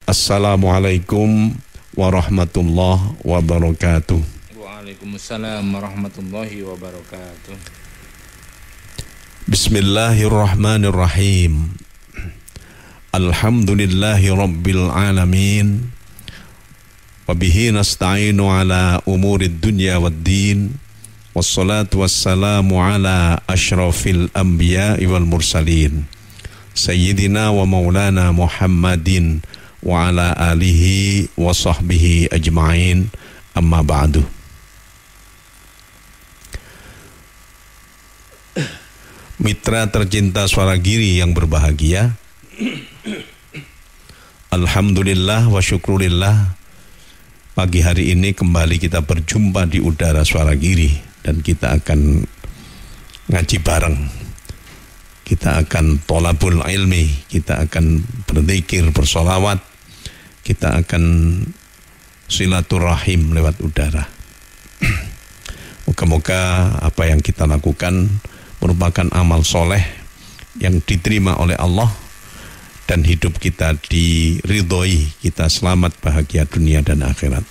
Assalamualaikum warahmatullahi wabarakatuh. Waalaikumsalam warahmatullahi wabarakatuh. Bismillahirrahmanirrahim. Alhamdulillahi rabbil alamin. Wabihi nasta'inu ala umurid dunya waddin. Wassalatu wassalamu ala ashrafil anbiya'i wal mursalin, Sayyidina wa maulana Muhammadin wa ala alihi wa sahbihi ajma'in, amma ba'du. Mitra tercinta Suara Giri yang berbahagia, alhamdulillah wa syukurillah, pagi hari ini kembali kita berjumpa di udara Suara Giri dan kita akan ngaji bareng. Kita akan tolabul ilmi, kita akan berzikir, bersolawat, kita akan silaturahim lewat udara. Moga-moga apa yang kita lakukan merupakan amal soleh yang diterima oleh Allah dan hidup kita diridhoi, kita selamat bahagia dunia dan akhirat.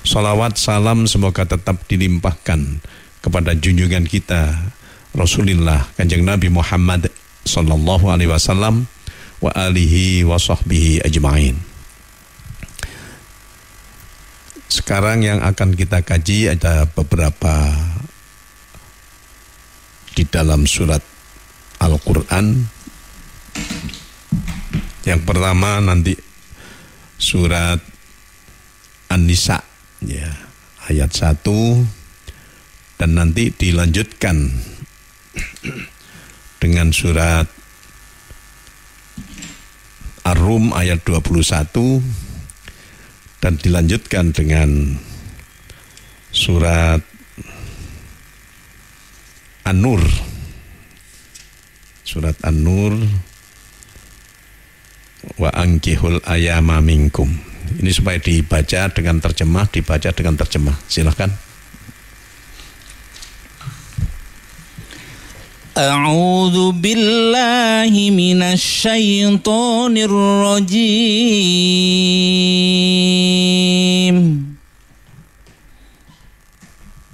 Salawat salam semoga tetap dilimpahkan kepada junjungan kita Rasulullah Kanjeng Nabi Muhammad sallallahu alaihi wasallam wa alihi wa sahbihi ajma'in. Sekarang yang akan kita kaji ada beberapa di dalam surat Al-Quran. Yang pertama nanti surat An-Nisa, ya, ayat 1, dan nanti dilanjutkan dengan surat Ar-Rum ayat 21 dan dilanjutkan dengan surat An-Nur, surat An-Nur, wa ankihul ayama minkum. Ini supaya dibaca dengan terjemah, Silakan. A'udzu billahi minasy syaithanir rajim.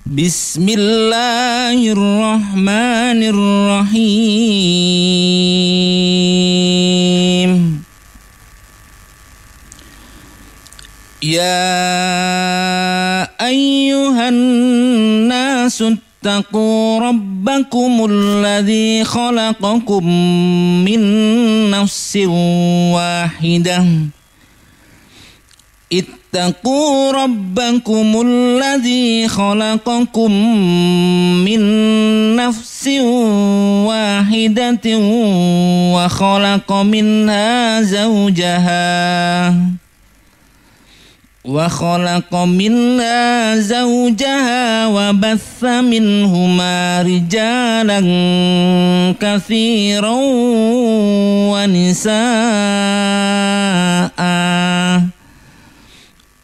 Bismillahirrahmanirrahim. Ya ayyuhan nasu ittaqu rabbakumul ladzi khalaqakum min nafsin wahidah. Ittaqu rabbakumul ladzi khalaqakum min nafsin wahidatin wa khalaqa minha zawjaha wa batha minhuma rijalan katsiran wa nisaa.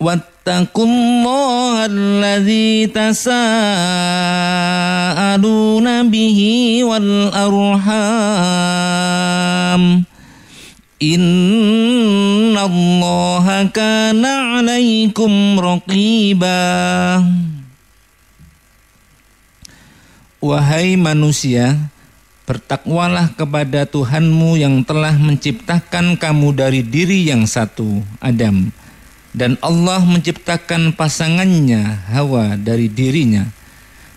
Wattaqullaha alladzi tasaaluna bihi wal arham. Innallaha kana 'alaikum raqiba. Wahai manusia, bertakwalah kepada Tuhanmu yang telah menciptakan kamu dari diri yang satu, Adam, dan Allah menciptakan pasangannya, Hawa, dari dirinya,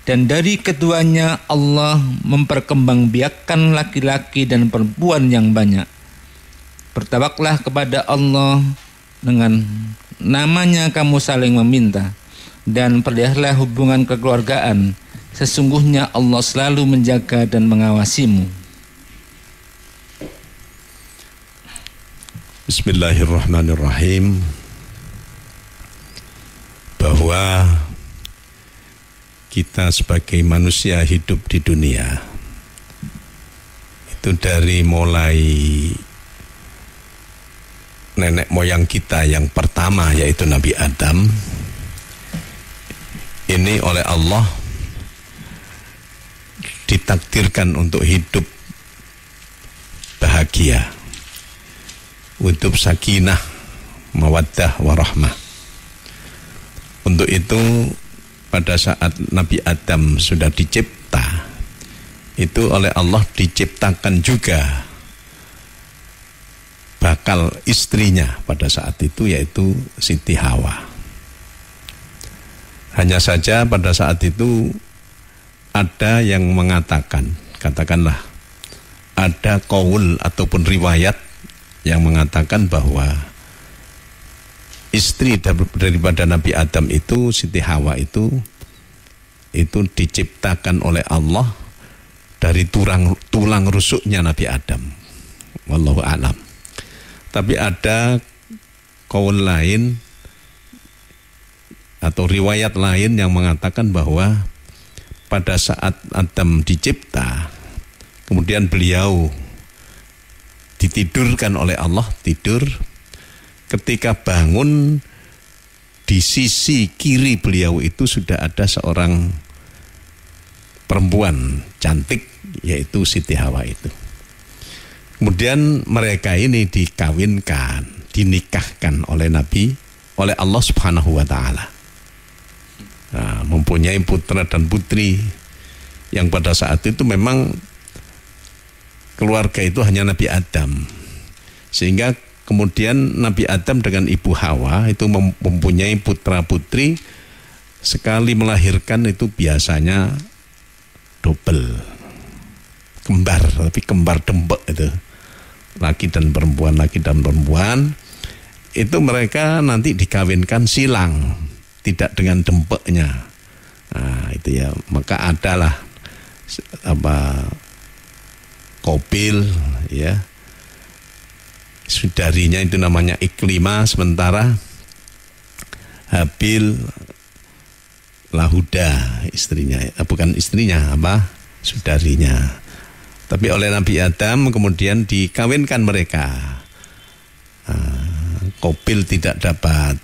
dan dari keduanya Allah memperkembangbiakkan laki-laki dan perempuan yang banyak. Bertawaklah kepada Allah, dengan namanya kamu saling meminta, dan peliharalah hubungan kekeluargaan. Sesungguhnya Allah selalu menjaga dan mengawasimu. Bismillahirrahmanirrahim. Bahwa kita sebagai manusia hidup di dunia itu dari mulai nenek moyang kita yang pertama yaitu Nabi Adam, ini oleh Allah ditakdirkan untuk hidup bahagia hidup sakinah, mawaddah, warahmah. Untuk itu pada saat Nabi Adam sudah dicipta, itu oleh Allah diciptakan juga bakal istrinya pada saat itu, yaitu Siti Hawa. Hanya saja pada saat itu ada yang mengatakan, katakanlah ada qaul ataupun riwayat yang mengatakan bahwa istri daripada Nabi Adam itu, Siti Hawa itu diciptakan oleh Allah dari tulang rusuknya Nabi Adam. Wallahu a'lam. Tapi ada qaul lain atau riwayat lain yang mengatakan bahwa pada saat Adam dicipta, kemudian beliau ditidurkan oleh Allah, tidur. Ketika bangun, di sisi kiri beliau itu sudah ada seorang perempuan cantik, yaitu Siti Hawa itu. Kemudian mereka ini dikawinkan, dinikahkan oleh Allah Subhanahu wa Ta'ala. Nah, mempunyai putra dan putri yang pada saat itu memang keluarga itu hanya Nabi Adam, sehingga kemudian Nabi Adam dengan Ibu Hawa itu mempunyai putra putri. Sekali melahirkan itu biasanya double, kembar, tapi kembar dembek itu, laki dan perempuan itu mereka nanti dikawinkan silang, tidak dengan dempeknya. Nah, itu ya, maka adalah Qabil, ya, saudarinya itu namanya Iklimah, sementara Habil Lahuda istrinya, bukan istrinya, saudarinya. Tapi oleh Nabi Adam kemudian dikawinkan mereka. Qabil tidak dapat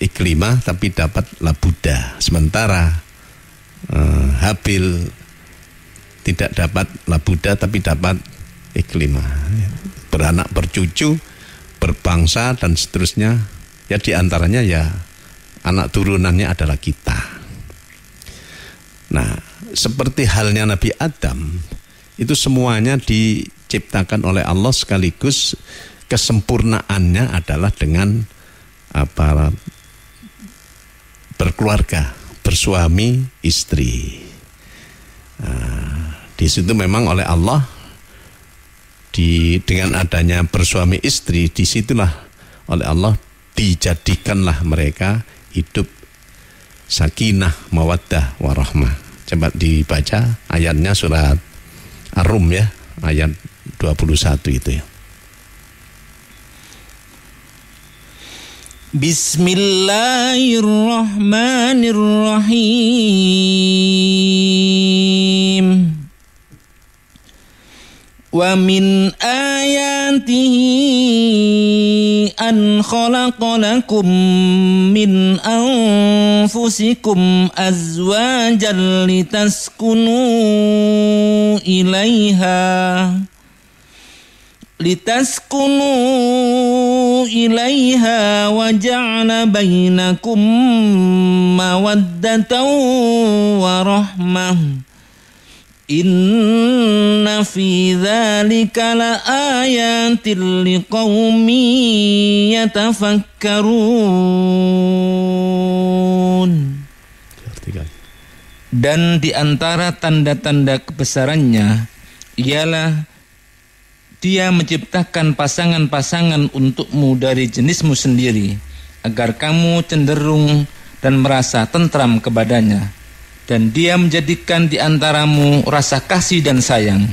Iklimah tapi dapat Labuda, sementara Habil tidak dapat Labuda tapi dapat Iklimah. Beranak, bercucu, berbangsa dan seterusnya. Ya diantaranya ya anak turunannya adalah kita. Nah, seperti halnya Nabi Adam, itu semuanya diciptakan oleh Allah, sekaligus kesempurnaannya adalah dengan berkeluarga, bersuami istri. Nah, di situ memang oleh Allah dengan adanya bersuami istri, disitulah oleh Allah dijadikanlah mereka hidup sakinah, mawaddah, warahmah. Coba dibaca ayatnya surat Ar-Rum ya, ayat 21 itu ya. Bismillahirrahmanirrahim. Wa min ayatihi an khalaqalakum min anfusikum azwajan litaskunu ilaiha wa ja'ala bainakum mawaddatan wa rahmah. Inna fi dzalika laayatin liqaumin yatafakkarun. Dan di antara tanda-tanda kebesarannya ialah Dia menciptakan pasangan-pasangan untukmu dari jenismu sendiri, agar kamu cenderung dan merasa tentram kepadanya. Dan Dia menjadikan di antaramu rasa kasih dan sayang.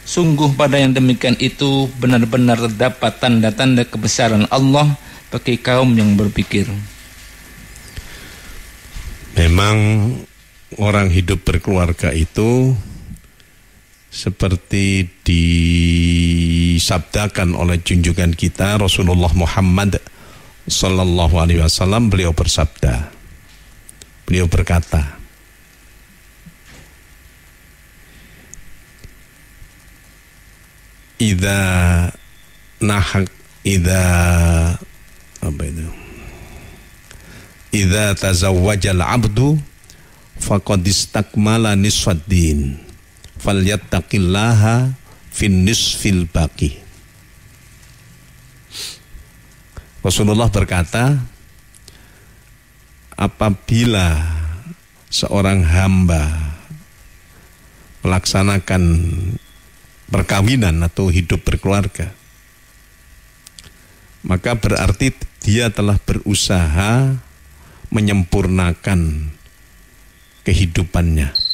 Sungguh pada yang demikian itu benar-benar terdapat tanda-tanda kebesaran Allah bagi kaum yang berpikir. Memang orang hidup berkeluarga itu seperti disabdakan oleh junjungan kita Rasulullah Muhammad sallallahu alaihi wasallam. Beliau bersabda, beliau berkata, idza tazawwajal abdu faqad istakmala nisfaddin falyattaqillaha fin nisfil baqi. Rasulullah berkata, apabila seorang hamba melaksanakan perkawinan atau hidup berkeluarga, maka berarti dia telah berusaha menyempurnakan kehidupannya.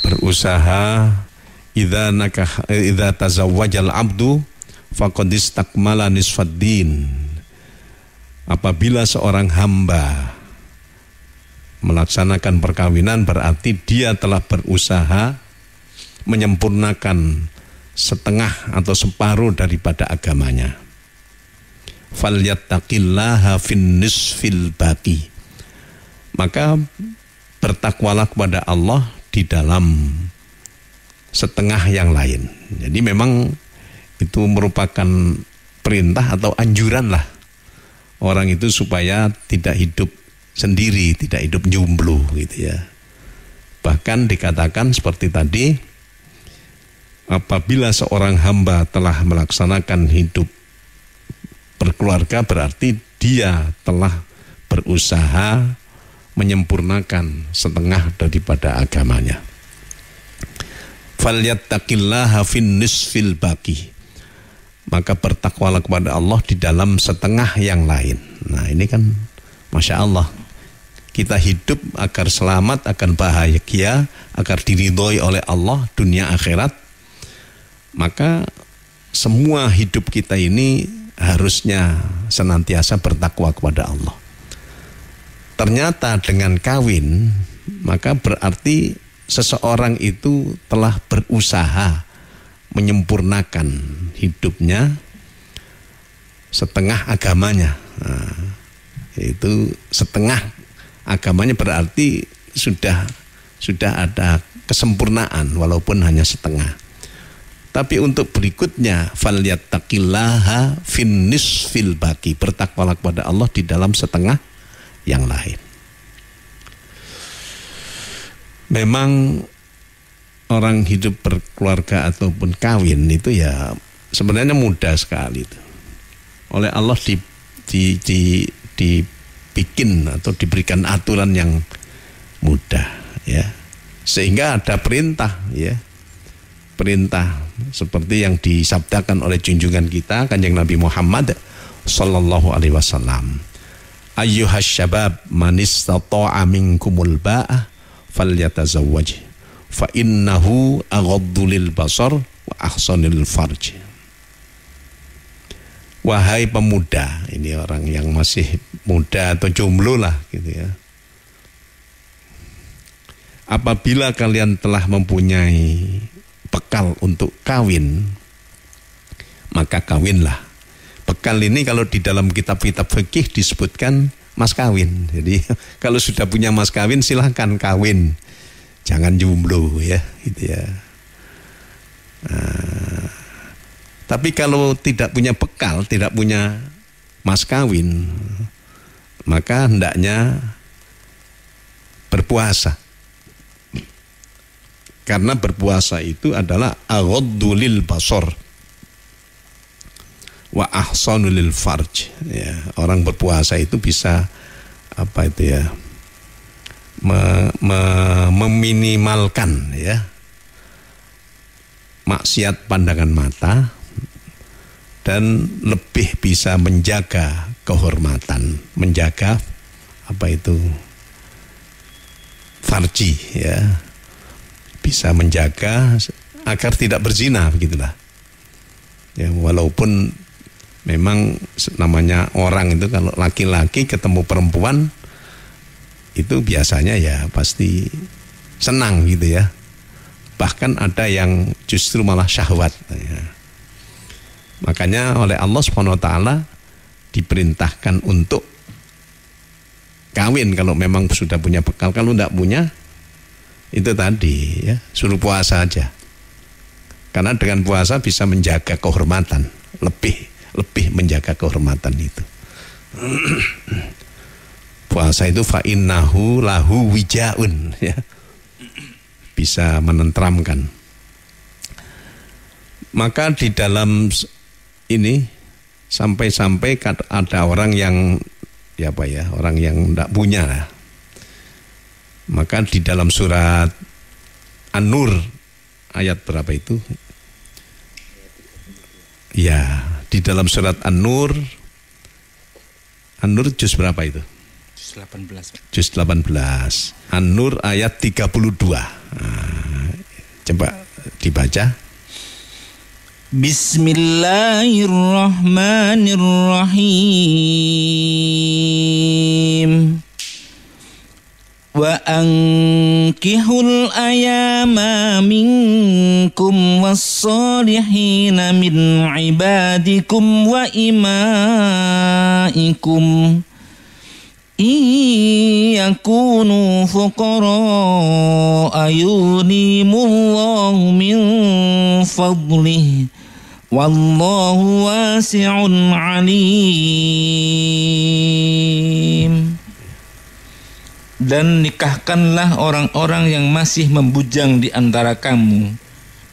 Berusaha idza tazawwajal abdu faqad istakmala nisfaddin. Apabila seorang hamba melaksanakan perkawinan berarti dia telah berusaha menyempurnakan setengah atau separuh daripada agamanya. Falyattaqillaha fin nisfil baqi. Maka bertakwalah kepada Allah di dalam setengah yang lain. Jadi memang itu merupakan perintah atau anjuran lah orang itu supaya tidak hidup sendiri, tidak hidup jomblo gitu ya. Bahkan dikatakan seperti tadi, apabila seorang hamba telah melaksanakan hidup berkeluarga berarti dia telah berusaha menyempurnakan setengah daripada agamanya. Falyattaqillaha fin nisfil baqi. Maka bertakwalah kepada Allah di dalam setengah yang lain. Nah ini kan Masya Allah, kita hidup agar selamat, akan bahagia, agar diridhoi oleh Allah dunia akhirat. Maka semua hidup kita ini harusnya senantiasa bertakwa kepada Allah. Ternyata dengan kawin, maka berarti seseorang itu telah berusaha menyempurnakan hidupnya setengah agamanya. Nah, itu setengah agamanya berarti sudah ada kesempurnaan walaupun hanya setengah. Tapi untuk berikutnya falyattaqillaha fin nisfil baqi, bertakwalah kepada Allah di dalam setengah yang lain. Memang orang hidup berkeluarga ataupun kawin itu ya sebenarnya mudah sekali itu. Oleh Allah dibikin atau diberikan aturan yang mudah ya. Sehingga ada perintah ya. Perintah seperti yang disabdakan oleh junjungan kita Kanjeng Nabi Muhammad sallallahu alaihi wasallam. Ayyuhas syabab man istata'a minkumul ba'ah falyatazawwaj fa innahu aghaddu lil basar wa ahsanul farj. Wahai pemuda, ini orang yang masih muda atau jomblo lah gitu ya. Apabila kalian telah mempunyai bekal untuk kawin, maka kawinlah. Bekal ini kalau di dalam kitab-kitab fikih disebutkan mas kawin. Jadi kalau sudah punya mas kawin silahkan kawin. Jangan jomblo ya, gitu ya. Nah, tapi kalau tidak punya bekal, tidak punya mas kawin, maka hendaknya berpuasa. Karena berpuasa itu adalah aghaddu lil basar wa ahsanu lil farj. Ya, orang berpuasa itu bisa apa itu ya? Meminimalkan ya maksiat pandangan mata dan lebih bisa menjaga kehormatan, menjaga apa itu farji ya, bisa menjaga agar tidak berzina begitulah ya. Walaupun memang namanya orang itu kalau laki-laki ketemu perempuan itu biasanya ya pasti senang gitu ya. Bahkan ada yang justru malah syahwat ya. Makanya oleh Allah SWT diperintahkan untuk kawin kalau memang sudah punya bekal. Kalau tidak punya Itu tadi ya, suruh puasa aja. Karena dengan puasa bisa menjaga kehormatan, lebih menjaga kehormatan itu. Puasa itu fa innahu lahu wijaun ya. Bisa menenteramkan. Maka di dalam ini sampai-sampai ada orang yang orang yang tidak punya lah. Maka di dalam surat An-Nur ayat berapa itu? Ya, di dalam surat An-Nur juz berapa itu? Juz 18. An-Nur ayat 32. Nah, coba dibaca. Bismillahirrahmanirrahim. Wa ankihul ayama minkum was-solihina min ibadikum wa imaikum yakunu fuqara ayunimullahu min fadlih wallahu wasi'un alim. Dan nikahkanlah orang-orang yang masih membujang di antara kamu,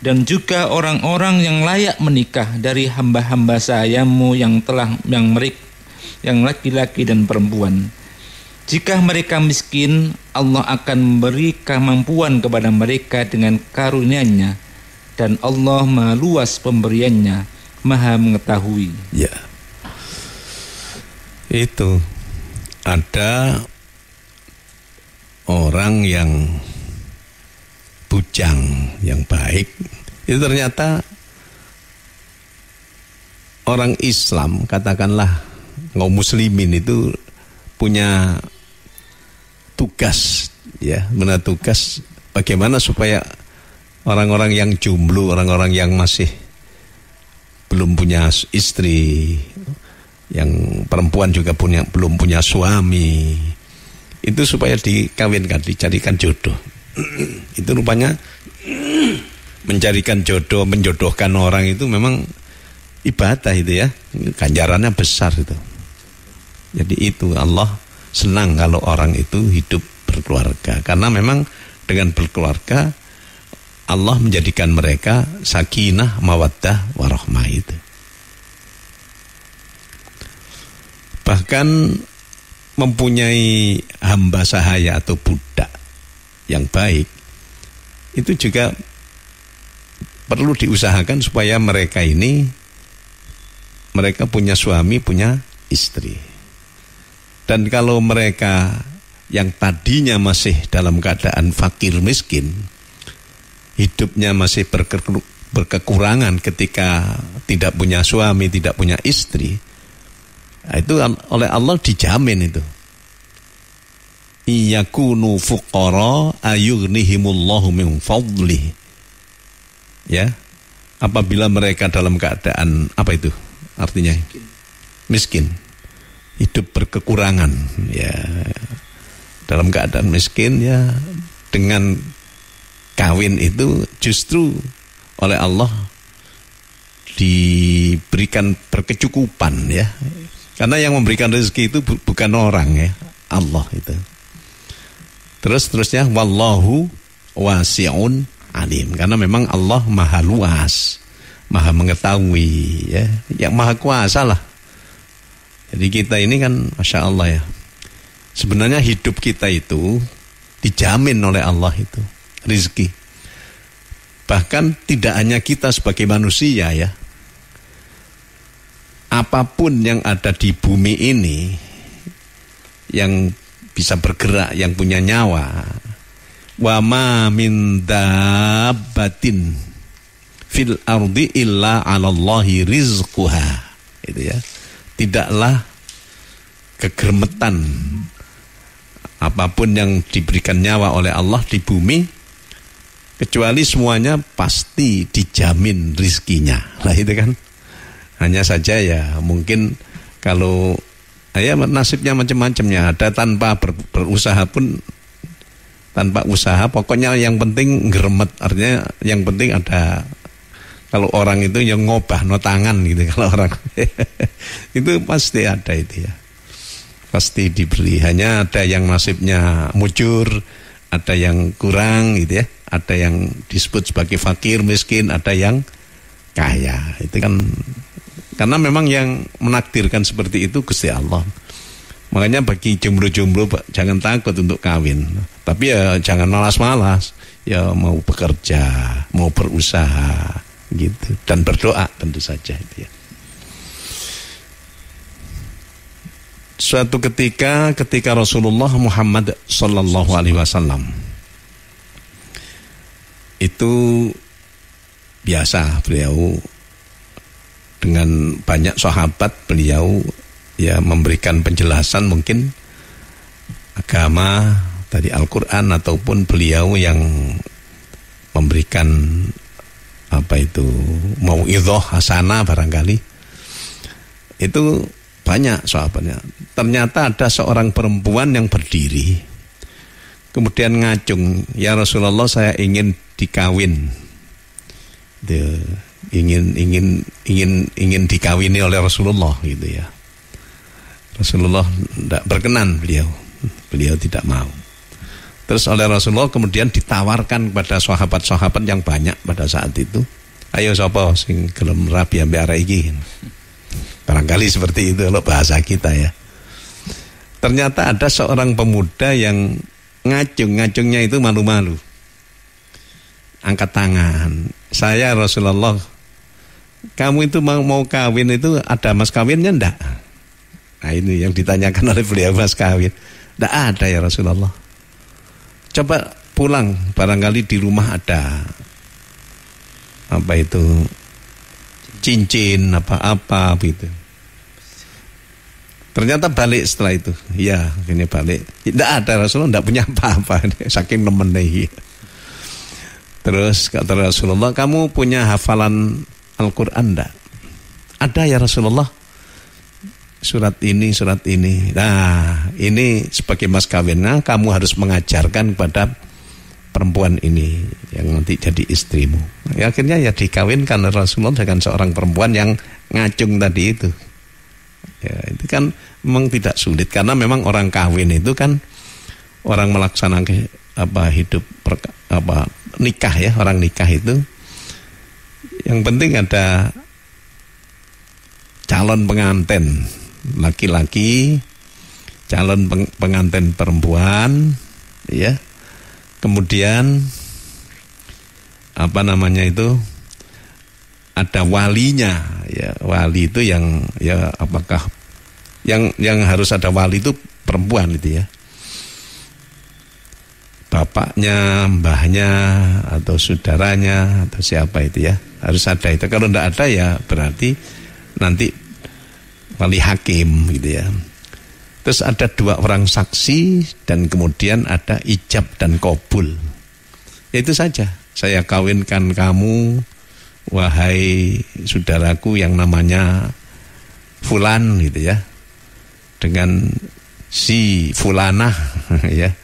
dan juga orang-orang yang layak menikah dari hamba-hamba sayamu yang laki-laki dan perempuan. Jika mereka miskin, Allah akan memberi kemampuan kepada mereka dengan karunia-Nya, dan Allah Maha luas pemberiannya, Maha mengetahui. Ya, itu ada orang yang bujang, yang baik, itu ternyata orang Islam, katakanlah kaum muslimin itu punya tugas, ya, benar tugas bagaimana supaya orang-orang yang jomblo, orang-orang yang masih belum punya istri, yang perempuan juga belum punya suami, itu supaya dikawinkan, dicarikan jodoh. Itu rupanya mencarikan jodoh, menjodohkan orang itu memang ibadah itu ya, ganjarannya besar itu. Jadi itu Allah senang kalau orang itu hidup berkeluarga, karena memang dengan berkeluarga Allah menjadikan mereka sakinah, mawaddah, warahmah itu. Bahkan mempunyai hamba sahaya atau budak yang baik itu juga perlu diusahakan supaya mereka punya suami, punya istri. Dan kalau mereka yang tadinya masih dalam keadaan fakir miskin, hidupnya masih berkekurangan ketika tidak punya suami, tidak punya istri, nah, itu oleh Allah dijamin itu. Iyakunu fuqara ayughnihimullahu min fadlih. Ya. Apabila mereka dalam keadaan apa itu? Artinya miskin. Hidup berkekurangan, ya. Dalam keadaan miskin, ya, dengan kawin itu justru oleh Allah diberikan berkecukupan, ya. Karena yang memberikan rezeki itu bukan orang, ya, Allah itu. Terusnya wallahu wasi'un alim, karena memang Allah maha luas, maha mengetahui, ya, yang maha kuasa lah. Jadi kita ini kan Masya Allah ya, sebenarnya hidup kita itu dijamin oleh Allah itu rezeki. Bahkan tidak hanya kita sebagai manusia ya, apapun yang ada di bumi ini yang bisa bergerak, yang punya nyawa, wa ma min dabbatin fil ardi illa 'alallahi rizquha, itu ya. Tidaklah kegermetan apapun yang diberikan nyawa oleh Allah di bumi kecuali semuanya pasti dijamin rizkinya. Nah itu kan, hanya saja ya mungkin kalau ya nasibnya macam-macamnya, ada tanpa berusaha pun tanpa usaha, pokoknya yang penting geremet, artinya yang penting ada. Kalau orang itu yang ngobah no tangan gitu, kalau orang itu pasti ada itu ya, pasti diberi. Hanya ada yang nasibnya mujur, ada yang kurang gitu ya, ada yang disebut sebagai fakir miskin, ada yang kaya. Itu kan karena memang yang menakdirkan seperti itu Gusti Allah. Makanya bagi jomblo-jomblo jangan takut untuk kawin, tapi ya jangan malas-malas, ya mau bekerja, mau berusaha gitu, dan berdoa tentu saja itu ya. Suatu ketika Rasulullah Muhammad sallallahu alaihi wasallam itu biasa beliau dengan banyak sahabat, beliau ya memberikan penjelasan mungkin agama dari Al-Qur'an, ataupun beliau yang memberikan mau'idhah hasanah barangkali. Itu banyak sahabatnya. Ternyata ada seorang perempuan yang berdiri, kemudian ngacung, "Ya Rasulullah, saya ingin dikawin." Ingin dikawini oleh Rasulullah gitu ya. Rasulullah tidak berkenan, beliau tidak mau. Terus oleh Rasulullah kemudian ditawarkan kepada sahabat-sahabat yang banyak pada saat itu, "Ayo sapa sing gelem rabi ambek arek iki." Barangkali seperti itu kalau bahasa kita ya. Ternyata ada seorang pemuda yang ngacungnya itu malu-malu. Angkat tangan, "Saya Rasulullah, kamu itu mau kawin itu ada mas kawinnya enggak?" Nah ini yang ditanyakan oleh beliau, mas kawin. "Enggak ada ya Rasulullah." "Coba pulang, barangkali di rumah ada cincin apa gitu." Ternyata balik setelah itu. Ya, akhirnya balik. Tidak ada, Rasulullah tidak punya apa-apa, saking nemennya. Terus kata Rasulullah, "Kamu punya hafalan Al-Quran enggak?" "Ada ya Rasulullah, surat ini." "Nah, ini sebagai mas kawinnya kamu harus mengajarkan kepada perempuan ini yang nanti jadi istrimu." Ya, akhirnya ya dikawinkan Rasulullah dengan seorang perempuan yang ngacung tadi itu. Ya, itu kan memang tidak sulit, karena memang orang kawin itu kan orang melaksanakan hidup nikah ya, orang nikah itu yang penting ada calon pengantin laki-laki, calon pengantin perempuan ya. Kemudian ada walinya ya. Wali itu yang ya, apakah yang harus ada wali itu perempuan itu ya, bapaknya, mbahnya, atau saudaranya, atau siapa itu ya, harus ada itu. Kalau tidak ada ya berarti nanti wali hakim gitu ya. Terus ada 2 orang saksi, dan kemudian ada ijab dan qabul. Ya itu saja. "Saya kawinkan kamu, wahai saudaraku yang namanya Fulan gitu ya, dengan si Fulanah ya,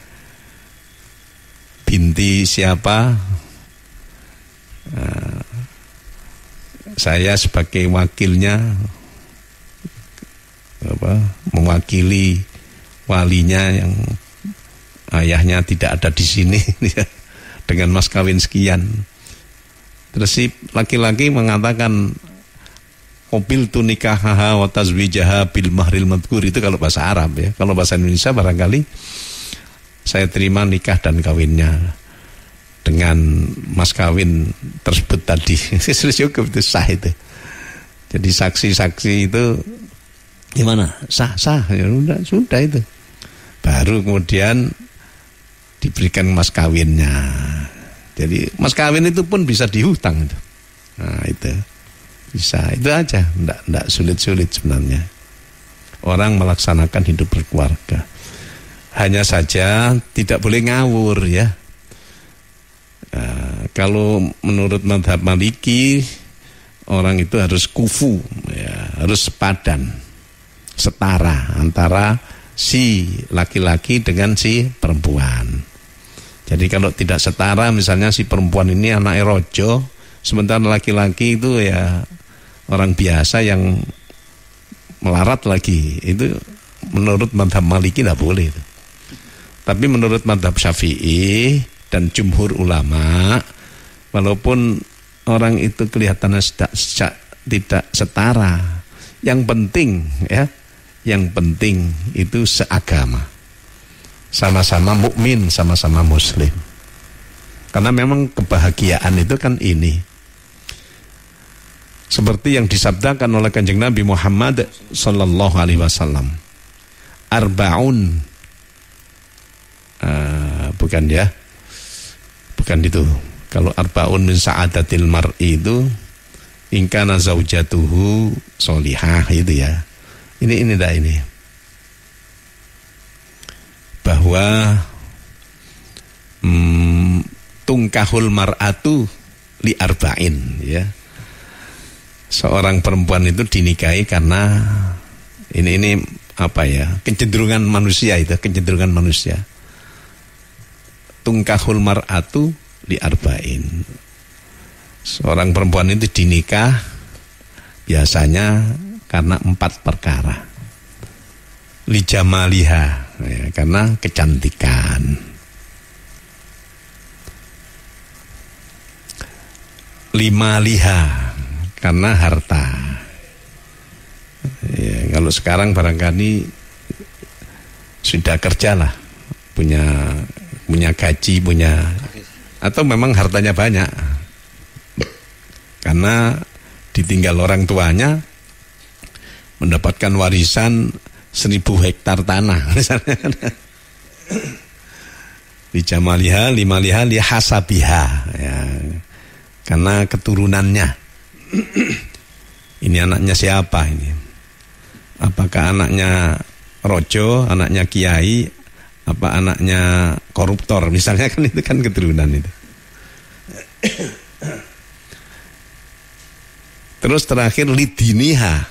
binti siapa, saya sebagai wakilnya mewakili walinya yang ayahnya tidak ada di sini ya, dengan mas kawin sekian." Terus si laki-laki mengatakan, "Qabiltu nikahaha wa tazwijaha bil mahril madhkur." Itu kalau bahasa Arab ya. Kalau bahasa Indonesia barangkali, "Saya terima nikah dan kawinnya dengan mas kawin tersebut tadi." Cukup itu, sah itu. Jadi saksi-saksi itu gimana? Sah ya, sudah itu. Baru kemudian diberikan mas kawinnya. Jadi mas kawin itu pun bisa dihutang itu. Nah itu bisa, itu aja, enggak sulit-sulit sebenarnya. Orang melaksanakan hidup berkeluarga. Hanya saja tidak boleh ngawur ya. Kalau menurut mazhab Maliki, orang itu harus kufu ya, harus sepadan, setara antara si laki-laki dengan si perempuan. Jadi kalau tidak setara, misalnya si perempuan ini anak rojo, sementara laki-laki itu ya orang biasa yang melarat lagi, itu menurut madhab Maliki tidak boleh itu. Tapi menurut madhab Syafi'i dan jumhur ulama, walaupun orang itu kelihatannya tidak setara, yang penting itu seagama, sama-sama mukmin, sama-sama muslim. Karena memang kebahagiaan itu kan ini, seperti yang disabdakan oleh Kanjeng Nabi Muhammad sallallahu alaihi wasallam, arba'un, bukan itu. Kalau arba'un min sa'adatil mar'i itu in kana zaujatuhu sholihah, itu ya. Ini bahwa tungkahul mar'atu li arba'in, ya. Seorang perempuan itu dinikahi karena ini kecenderungan manusia. Tungkahul mar'atu li arba'in. Seorang perempuan itu dinikah biasanya karena 4 perkara. Li jamaliha, ya, karena kecantikan. Lima liha, karena harta. Ya, kalau sekarang barangkali sudah kerja lah, punya gaji, atau memang hartanya banyak, karena ditinggal orang tuanya, mendapatkan warisan 1000 hektar tanah misalnya. Li jamaliha, lima liha, li hasabiha, ya, karena keturunannya. Ini anaknya siapa ini? Apakah anaknya rojo, anaknya kiai, apa anaknya koruptor misalnya, kan itu kan keturunan itu. Terus terakhir lidiniha,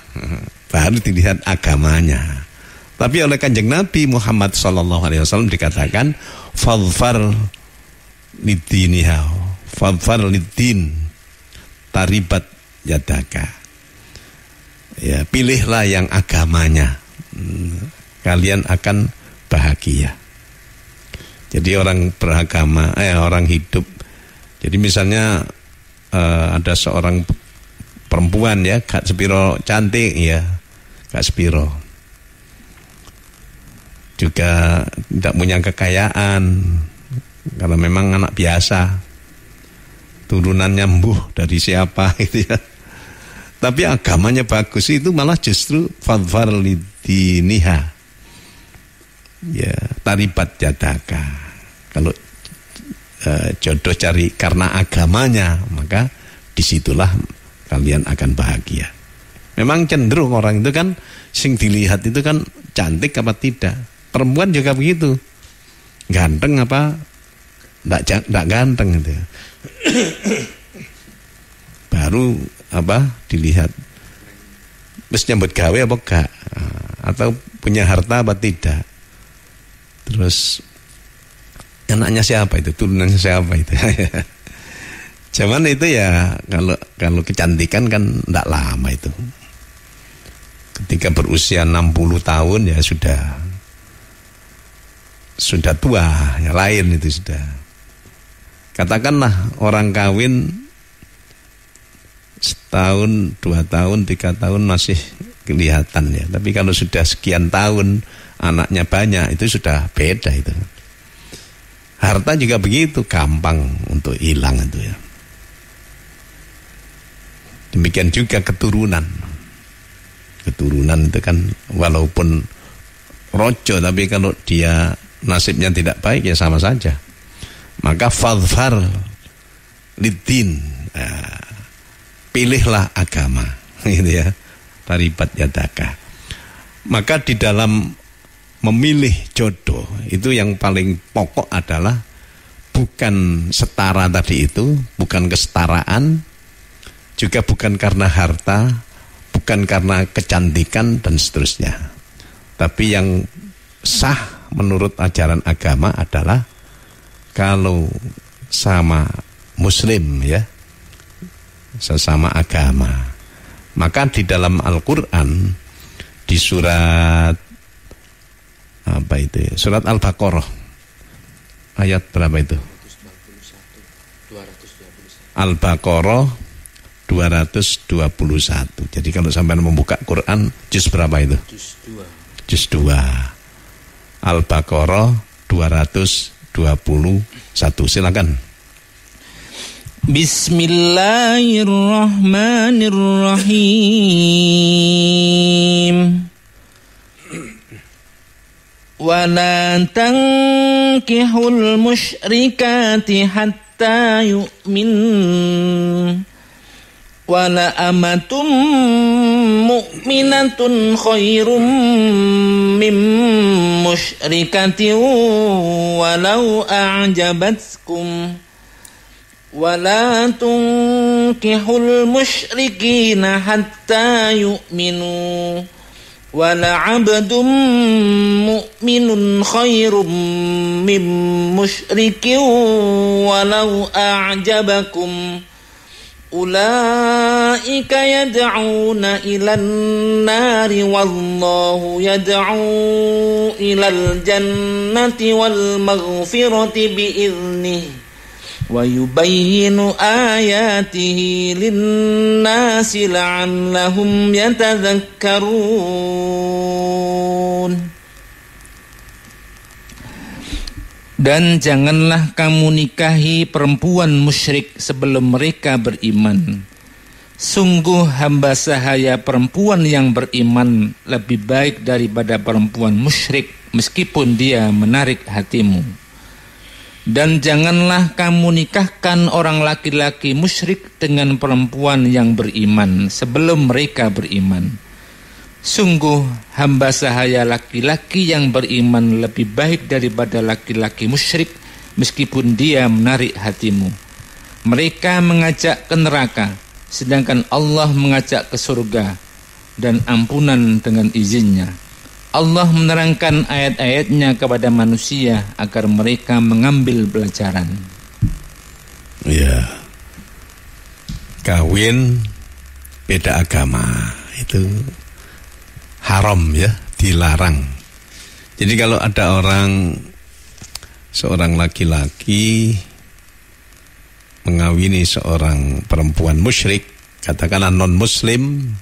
baru dilihat agamanya. Tapi oleh Kanjeng Nabi Muhammad SAW dikatakan fadfar lidiniha, fadfar lidin taribat yadaka. Ya, pilihlah yang agamanya, kalian akan bahagia. Jadi orang beragama, orang hidup. Jadi misalnya ada seorang perempuan, ya, gak sepiro cantik, ya, gak sepiro, juga tidak punya kekayaan, karena memang anak biasa, turunannya mbuh dari siapa itu, ya. Tapi agamanya bagus, itu malah justru fadfar lidiniha, ya, taribat yadaka. Kalau jodoh cari karena agamanya, maka disitulah kalian akan bahagia. Memang cenderung orang itu kan, sing dilihat itu kan cantik apa tidak. Perempuan juga begitu, ganteng apa tidak ganteng itu. Baru dilihat, terus nyambut gawe apa enggak, atau punya harta apa tidak, terus anaknya siapa itu, turunannya siapa itu. Cuman itu ya, kalau kecantikan kan tidak lama itu. Ketika berusia 60 tahun ya sudah tua, ya lain itu sudah. Katakanlah orang kawin setahun, 2 tahun, 3 tahun masih kelihatan, ya. Tapi kalau sudah sekian tahun, anaknya banyak, itu sudah beda itu. Harta juga begitu, gampang untuk hilang itu, ya. Demikian juga keturunan. Keturunan itu kan walaupun rojo, tapi kalau dia nasibnya tidak baik ya sama saja. Maka fadfar lidin, pilihlah agama, gitu ya, taribat yadaka. Maka di dalam memilih jodoh itu yang paling pokok adalah bukan setara tadi itu, bukan kesetaraan, juga bukan karena harta, bukan karena kecantikan dan seterusnya. Tapi yang sah menurut ajaran agama adalah kalau sama muslim ya, sesama agama, maka di dalam Al-Quran di surat apa itu ya? Surat Al-Baqarah ayat berapa itu? 221. Al-Baqarah 221. Jadi kalau sampai membuka Quran juz berapa itu? Juz 2. Al-Baqarah 221. Silakan. Bismillahirrahmanirrahim. Wala tankihul musyrikati hatta yu'min. Wala amatum mu'minatun khairum min musyrikatin walau a'jabatkum. Wala tunkihul musyrikina hatta yu'minu. Wala abdum mu'minun khairum min musyrikin walau a'jabakum. Ulaika yad'una ilan nari wallahu yad'u ilal jannati wal maghfirati bi'idhnihi wa yubayyinu ayatihi linnasi la'allahum yatadhakkarun. Dan janganlah kamu nikahi perempuan musyrik sebelum mereka beriman. Sungguh hamba sahaya perempuan yang beriman lebih baik daripada perempuan musyrik meskipun dia menarik hatimu. Dan janganlah kamu nikahkan orang laki-laki musyrik dengan perempuan yang beriman sebelum mereka beriman. Sungguh hamba sahaya laki-laki yang beriman lebih baik daripada laki-laki musyrik meskipun dia menarik hatimu. Mereka mengajak ke neraka, sedangkan Allah mengajak ke surga dan ampunan dengan izinnya. Allah menerangkan ayat-ayatnya kepada manusia agar mereka mengambil pelajaran. Ya, kawin beda agama itu haram ya, dilarang. Jadi kalau ada seorang laki-laki mengawini seorang perempuan musyrik, katakanlah non-muslim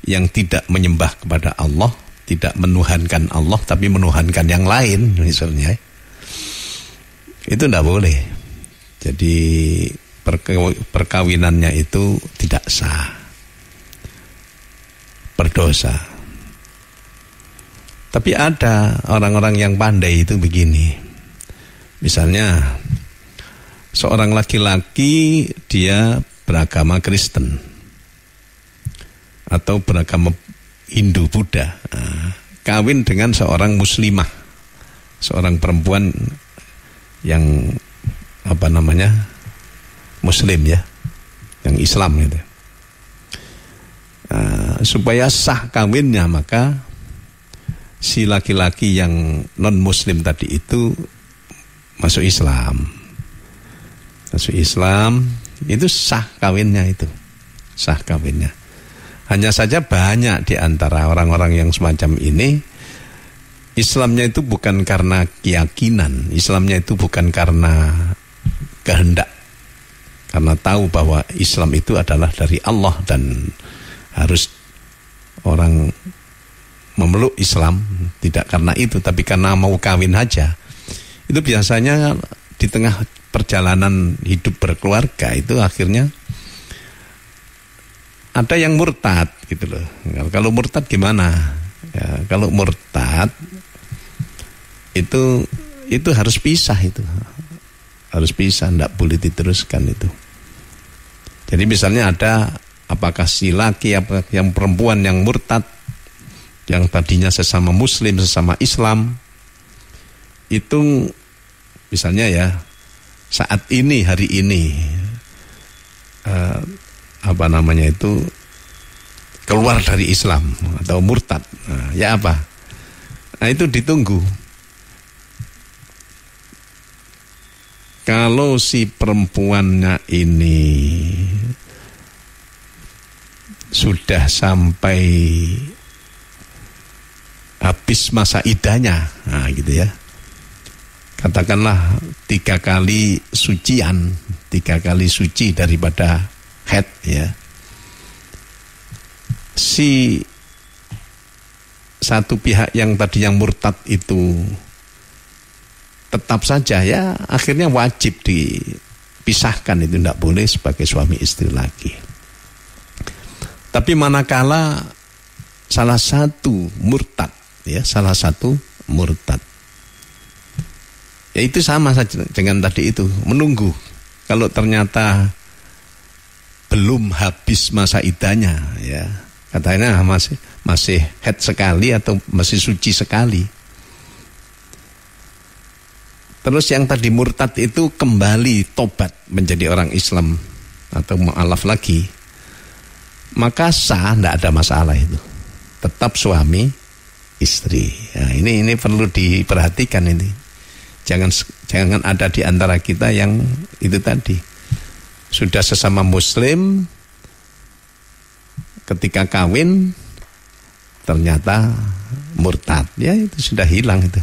yang tidak menyembah kepada Allah, tidak menuhankan Allah tapi menuhankan yang lain misalnya, itu tidak boleh. Jadi perkawinannya itu tidak sah, berdosa. Tapi ada orang-orang yang pandai itu begini, misalnya seorang laki-laki dia beragama Kristen atau beragama Hindu Buddha, kawin dengan seorang muslimah, seorang perempuan yang muslim ya, yang Islam gitu. Supaya sah kawinnya maka si laki-laki yang non muslim tadi itu masuk Islam, itu sah kawinnya, sah kawinnya. Hanya saja banyak di antara orang-orang yang semacam ini, Islamnya itu bukan karena keyakinan, Islamnya itu bukan karena kehendak, karena tahu bahwa Islam itu adalah dari Allah dan harus orang memeluk Islam, tidak karena itu, tapi karena mau kawin aja. Itu biasanya di tengah perjalanan hidup berkeluarga itu akhirnya ada yang murtad gitu loh. Kalau murtad gimana? Ya, kalau murtad itu harus pisah, harus pisah, tidak boleh diteruskan itu. Jadi misalnya ada apakah si laki apa yang perempuan yang murtad, yang tadinya sesama muslim, sesama Islam, itu misalnya ya saat ini, hari ini keluar dari Islam atau murtad, ya apa? Nah itu ditunggu. kalau si perempuannya ini sudah sampai habis masa iddahnya, nah gitu ya, katakanlah 3 kali sucian, 3 kali suci daripada haid ya, si satu pihak yang tadi yang murtad itu tetap saja ya akhirnya wajib dipisahkan, itu tidak boleh sebagai suami istri lagi. Tapi manakala salah satu murtad ya, salah satu murtad, ya itu sama saja dengan tadi itu, menunggu. Kalau ternyata belum habis masa iddahnya ya, katanya masih haid sekali atau masih suci sekali, terus yang tadi murtad itu kembali tobat menjadi orang Islam atau mu'alaf lagi, maka sah, tidak ada masalah itu, tetap suami istri. Nah, ini perlu diperhatikan ini. Jangan ada di antara kita yang itu tadi sudah sesama muslim ketika kawin ternyata murtad, ya itu sudah hilang, itu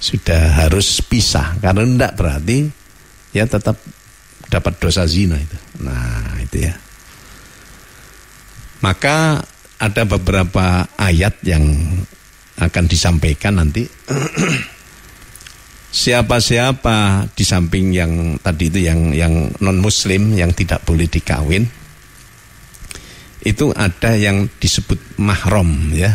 sudah harus pisah, karena tidak berarti ya tetap dapat dosa zina itu. Nah itu ya. Maka ada beberapa ayat yang akan disampaikan nanti. Siapa-siapa di samping yang tadi itu yang non muslim yang tidak boleh dikawin, itu ada yang disebut mahram ya.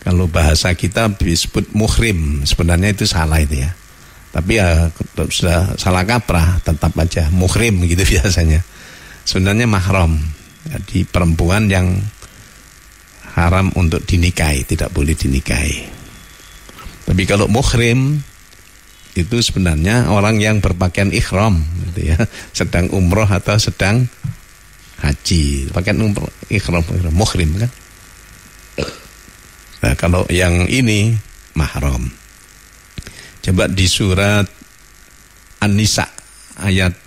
Kalau bahasa kita disebut muhrim, sebenarnya itu salah itu ya. Tapi ya sudah salah kaprah, tetap aja muhrim gitu biasanya. Sebenarnya mahram. Jadi perempuan yang haram untuk dinikahi, tidak boleh dinikahi. Tapi kalau muhrim itu sebenarnya orang yang berpakaian ihram gitu ya, sedang umroh atau sedang haji, pakaian umroh ihram muhrim kan. Nah, kalau yang ini mahram. Coba di surat An-Nisa ayat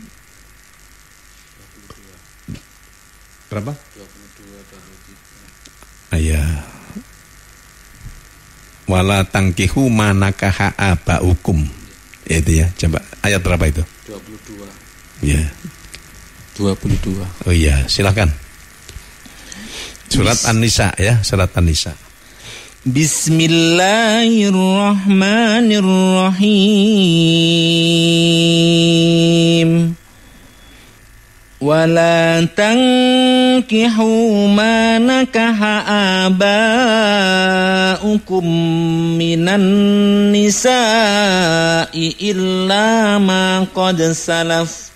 berapa? 22. Ayat wala tangkihu manakaha abaukum. Itu ya, coba ayat berapa itu? 22. Ya. 22. Oh iya, silakan. Surat An-Nisa ya, surat An-Nisa. Bismillahirrahmanirrahim. Wala tankihu ma nakaha abaukum minan nisa'i illa ma qad salaf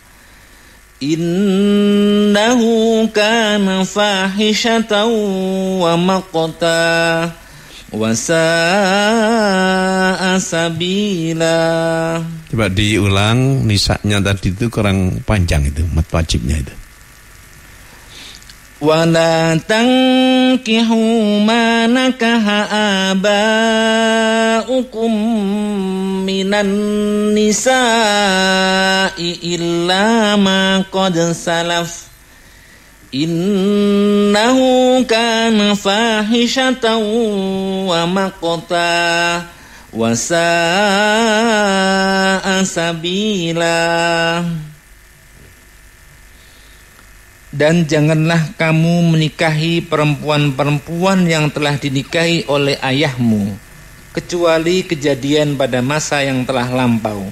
innahu kana fahishatan wa maqta wa sa'a sabila. Coba diulang, nisanya tadi itu kurang panjang itu, mat wajibnya itu. Wala tankihu ma nakaha abaukum minan nisa'i illa ma qad salaf innahu kana fahishatan wa maqta wa sa'a sabila. Dan janganlah kamu menikahi perempuan-perempuan yang telah dinikahi oleh ayahmu, kecuali kejadian pada masa yang telah lampau.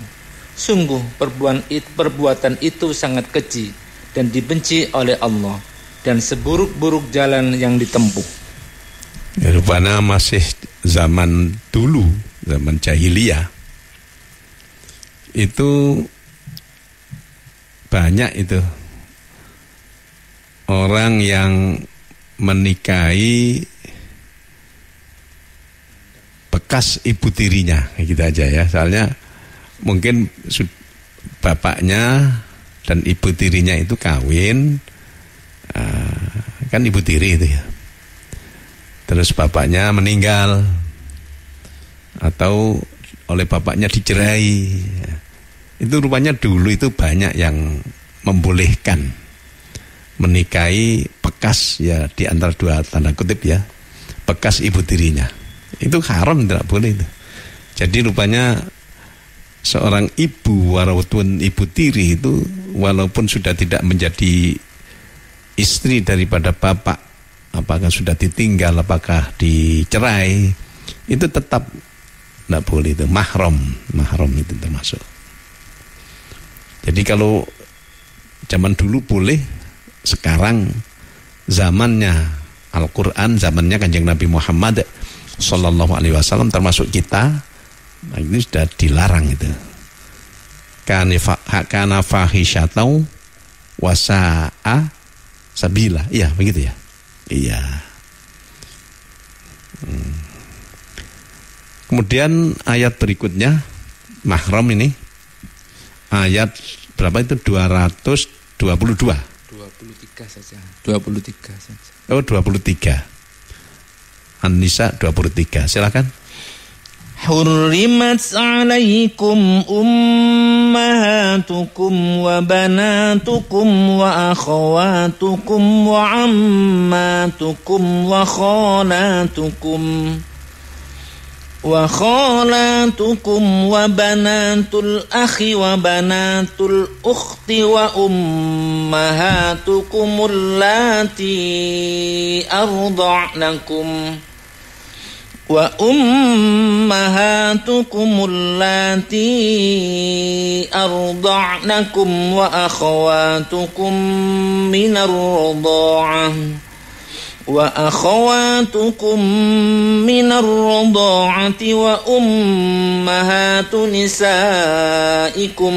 Sungguh perbuatan itu sangat keji dan dibenci oleh Allah, dan seburuk-buruk jalan yang ditempuh. Ya, rupanya masih zaman dulu, zaman jahiliyah, itu banyak itu orang yang menikahi bekas ibu tirinya, gitu aja ya. Soalnya mungkin bapaknya dan ibu tirinya itu kawin, kan ibu tiri itu ya. Terus bapaknya meninggal atau oleh bapaknya dicerai. Itu rupanya dulu itu banyak yang membolehkan menikahi bekas, ya di antara dua tanda kutip ya, bekas ibu tirinya. Itu haram, tidak boleh itu. Jadi rupanya seorang ibu walaupun ibu tiri itu walaupun sudah tidak menjadi istri daripada bapak, apakah sudah ditinggal, apakah dicerai, itu tetap tidak boleh, itu mahram itu termasuk. Jadi kalau zaman dulu boleh, sekarang zamannya Al-Quran, zamannya Kanjeng Nabi Muhammad Sallallahu Alaihi Wasallam, termasuk kita, nah ini sudah dilarang itu. Kana fahisyatau wasa'a sabila, iya begitu ya, iya. Kemudian ayat berikutnya mahram ini ayat berapa itu? 222. 23 saja. 23 saja. Oh, 23. An-Nisa 23. Silakan. Hurrimat 'alaikum ummahatukum wa banatukum wa akhawatukum wa ammatukum wa khalatukum wa banatul akhi wa banatul ukhti wa ummahatukum allati arda'nakum wa ummahatukum allati arda'nakum wa akhawatukum minar radha'ah wa akhawatukum minar radha'ati wa ummahatu nisaikum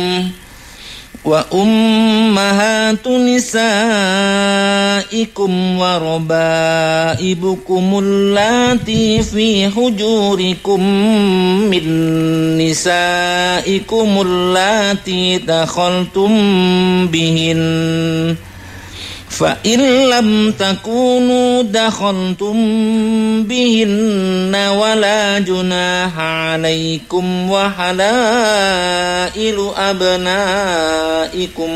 wa rabaibukum allati fi hujurikum min nisaikum allati dakhaltum bihin fa in lam takunu dakhaltum bihinna wala junaha alaikum wa halailu abnaikum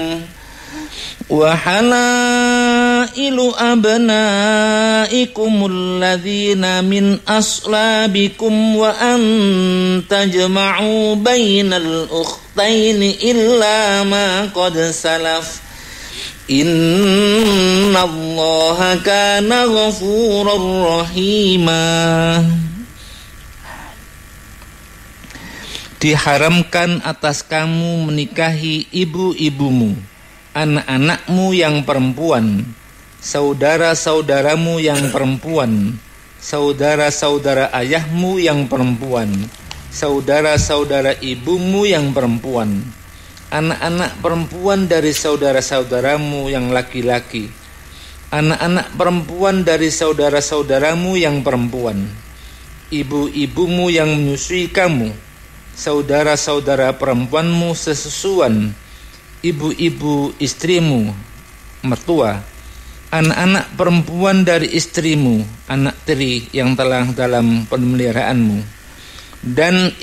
alladhina min aslabikum wa an tajma'u bainal ukhtaini illa ma qad salaf innallaha kana ghafurur rahima. Diharamkan atas kamu menikahi ibu-ibumu, anak-anakmu yang perempuan, saudara-saudaramu yang perempuan, saudara-saudara ayahmu yang perempuan, saudara-saudara ibumu yang perempuan, anak-anak perempuan dari saudara-saudaramu yang laki-laki, anak-anak perempuan dari saudara-saudaramu yang perempuan, ibu-ibumu yang menyusui kamu, saudara-saudara perempuanmu sesusuan, ibu-ibu istrimu, mertua, anak-anak perempuan dari istrimu, anak tiri yang telah dalam pemeliharaanmu, dan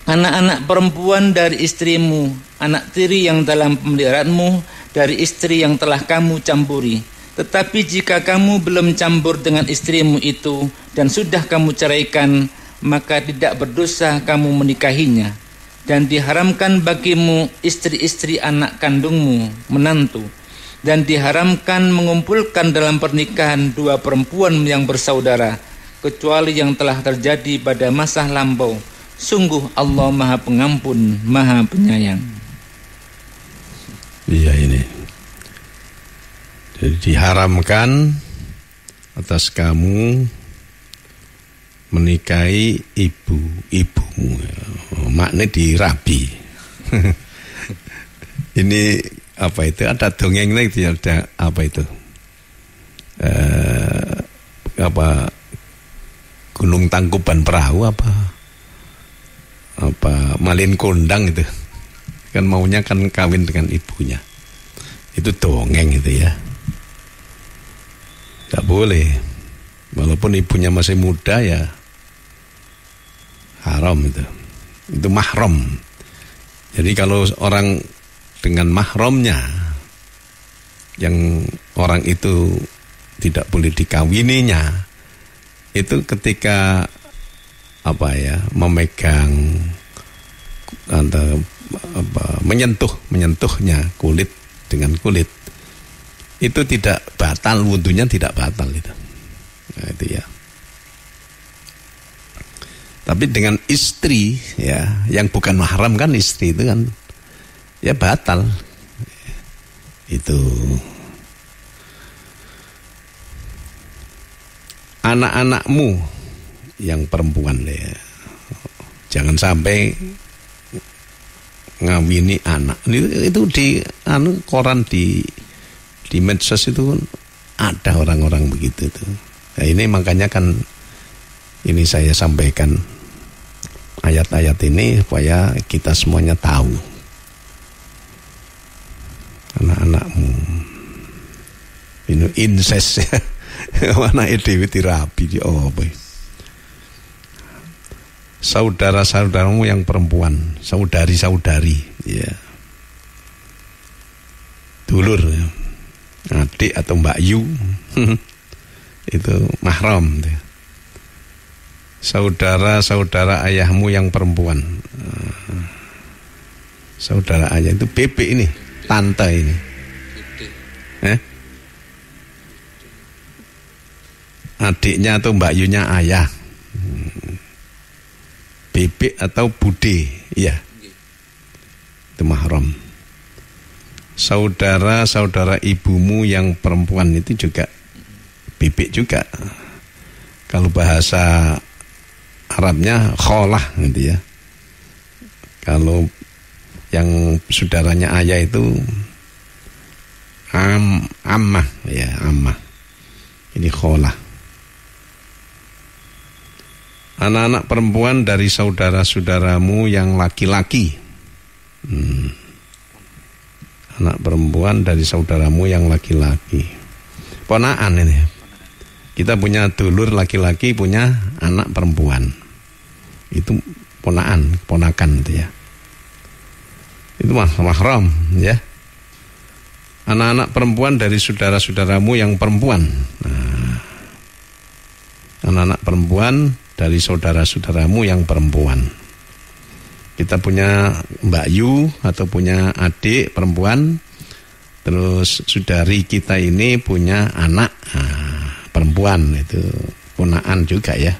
anak-anak perempuan dari istrimu, anak tiri yang dalam pemeliharaanmu dari istri yang telah kamu campuri. Tetapi jika kamu belum campur dengan istrimu itu dan sudah kamu ceraikan, maka tidak berdosa kamu menikahinya. Dan diharamkan bagimu istri-istri anak kandungmu, menantu. Dan diharamkan mengumpulkan dalam pernikahan dua perempuan yang bersaudara, kecuali yang telah terjadi pada masa lampau. Sungguh Allah Maha Pengampun, Maha Penyayang. Iya ini. Jadi diharamkan atas kamu menikahi ibu-ibumu. Maknanya dirabi. Ini apa itu? Ada dongengnya itu, ada apa itu? Apa Gunung Tangkuban Perahu apa Malin Kondang itu kan maunya kan kawin dengan ibunya. Itu dongeng itu ya, tidak boleh. Walaupun ibunya masih muda ya haram itu mahram. Jadi kalau orang dengan mahramnya yang orang itu tidak boleh dikawininya, itu ketika memegang atau menyentuhnya kulit dengan kulit, itu tidak batal, wudunya tidak batal itu. Nah, itu ya. Tapi dengan istri ya, yang bukan mahram kan istri itu kan ya batal. Itu anak-anakmu yang perempuan ya. Jangan sampai ngawini anak. Itu di koran di medsos itu ada orang-orang begitu tuh. Nah, ini makanya kan ini saya sampaikan ayat-ayat ini supaya kita semuanya tahu. Anak-anakmu ini incest ya. Anake dhewe dirabi di apa? Saudara-saudaramu yang perempuan, saudari-saudari, ya. Dulur, ya. Adik atau Mbak Yu. Itu mahram ya. Saudara-saudara ayahmu yang perempuan. Saudara ayah itu bebek ini, tante ini. Adiknya atau Mbak Yunya ayah. Bebek atau bude, iya. Itu mahram. Saudara-saudara ibumu yang perempuan itu juga bebek juga. Kalau bahasa Arabnya kholah gitu ya. Kalau yang saudaranya ayah itu ammah ya, ammah. Ini kholah. Anak-anak perempuan dari saudara-saudaramu yang laki-laki. Anak perempuan dari saudaramu yang laki-laki. Ponaan ini. Kita punya dulur laki-laki, punya anak perempuan. Itu ponakan itu ya. Itu mahram ya. Anak-anak perempuan dari saudara-saudaramu yang perempuan. Nah, anak-anak perempuan dari saudara-saudaramu yang perempuan. Kita punya Mbak Yu atau punya adik perempuan, terus saudari kita ini punya anak perempuan, itu ponaan juga ya.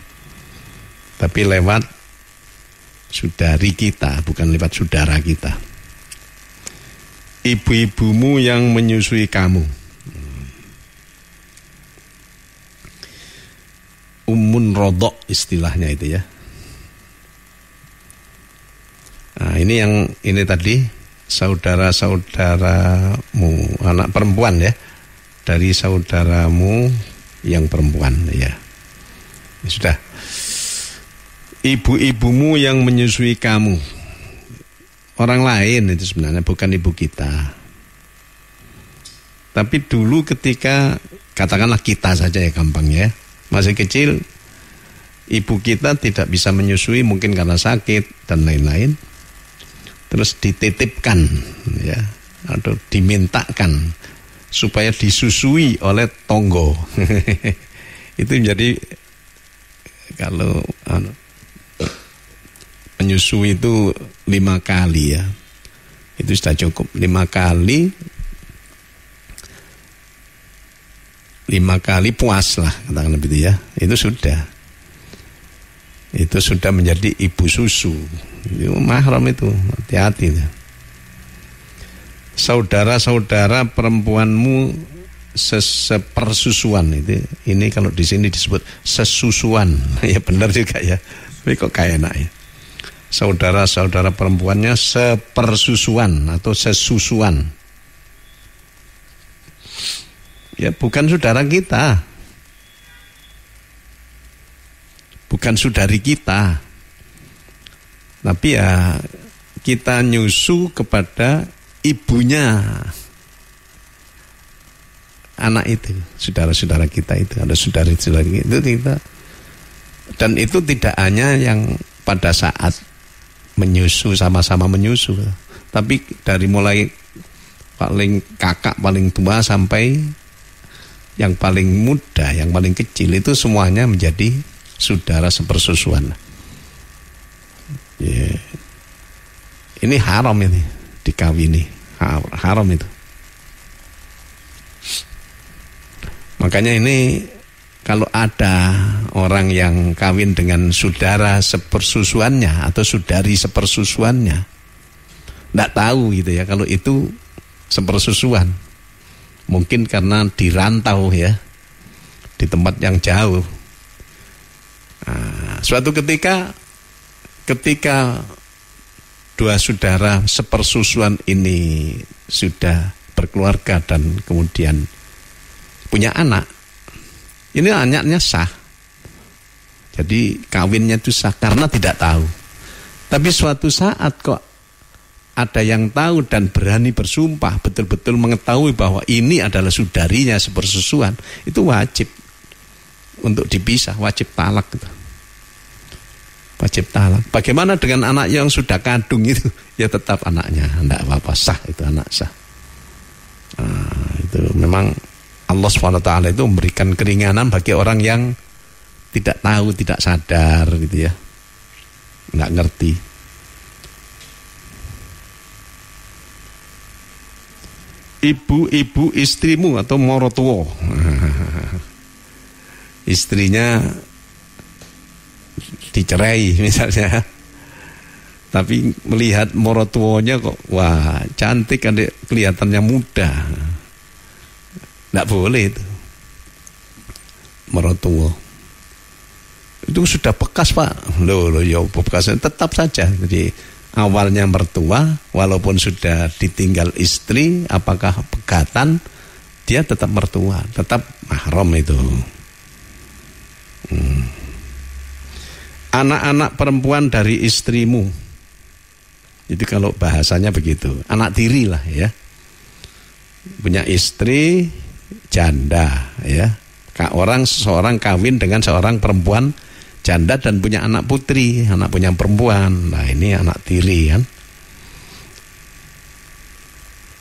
Tapi lewat saudari kita, bukan lewat saudara kita. Ibu-ibumu yang menyusui kamu. Ummun rodok istilahnya itu ya. Nah, ini tadi saudara-saudaramu anak perempuan ya, dari saudaramu yang perempuan ya. Sudah. Ibu-ibumu yang menyusui kamu. Orang lain itu sebenarnya bukan ibu kita. Tapi dulu ketika katakanlah kita saja ya gampangnya, masih kecil, ibu kita tidak bisa menyusui mungkin karena sakit dan lain-lain. Terus dititipkan ya, atau dimintakan supaya disusui oleh tonggo. Itu menjadi kalau menyusui itu 5 kali ya, itu sudah cukup. 5 kali puas lah katakan begitu ya, itu sudah menjadi ibu susu. Itu mahram itu, hati-hati. Saudara-saudara perempuanmu sepersusuan itu, ini kalau di sini disebut sesusuan, ya benar juga ya. Tapi kok kayak enak ya. Saudara-saudara perempuannya sepersusuan atau sesusuan. Ya bukan saudara kita, bukan saudari kita, tapi ya kita nyusu kepada ibunya anak itu, saudara-saudara kita itu, ada saudari-saudari itu kita. Dan itu tidak hanya yang pada saat menyusu, sama-sama menyusu. Tapi dari mulai paling kakak paling tua sampai yang paling muda, yang paling kecil itu semuanya menjadi saudara sepersusuan. Yeah. Ini haram ini dikawini, haram itu. Makanya ini kalau ada orang yang kawin dengan saudara sepersusuannya atau saudari sepersusuannya, tidak tahu gitu ya kalau itu sepersusuan. Mungkin karena dirantau ya, di tempat yang jauh. Nah, suatu ketika dua saudara sepersusuan ini sudah berkeluarga dan kemudian punya anak, ini anaknya sah. Jadi kawinnya itu sah karena tidak tahu. Tapi suatu saat kok ada yang tahu dan berani bersumpah, betul-betul mengetahui bahwa ini adalah saudarinya sepersusuan, itu wajib untuk dipisah, wajib talak gitu. Wajib talak. Bagaimana dengan anak yang sudah kandung itu? Ya tetap anaknya, tidak apa-apa, sah itu anak sah. Nah, itu memang Allah SWT itu memberikan keringanan bagi orang yang tidak tahu, tidak sadar gitu ya, nggak ngerti. Ibu-ibu istrimu atau morotuo, istrinya dicerai misalnya, tapi melihat morotuonya kok wah cantik, adik kelihatannya muda, nggak boleh itu. Morotuo itu sudah bekas Pak, loh ya bekasnya tetap saja. Jadi awalnya mertua, walaupun sudah ditinggal istri, apakah pegatan, dia tetap mertua, tetap mahram itu. Anak-anak perempuan dari istrimu, itu kalau bahasanya begitu, anak tiri lah ya. Punya istri janda ya, seseorang kawin dengan seorang perempuan janda dan punya anak putri, anak punya perempuan. Nah ini anak tiri kan.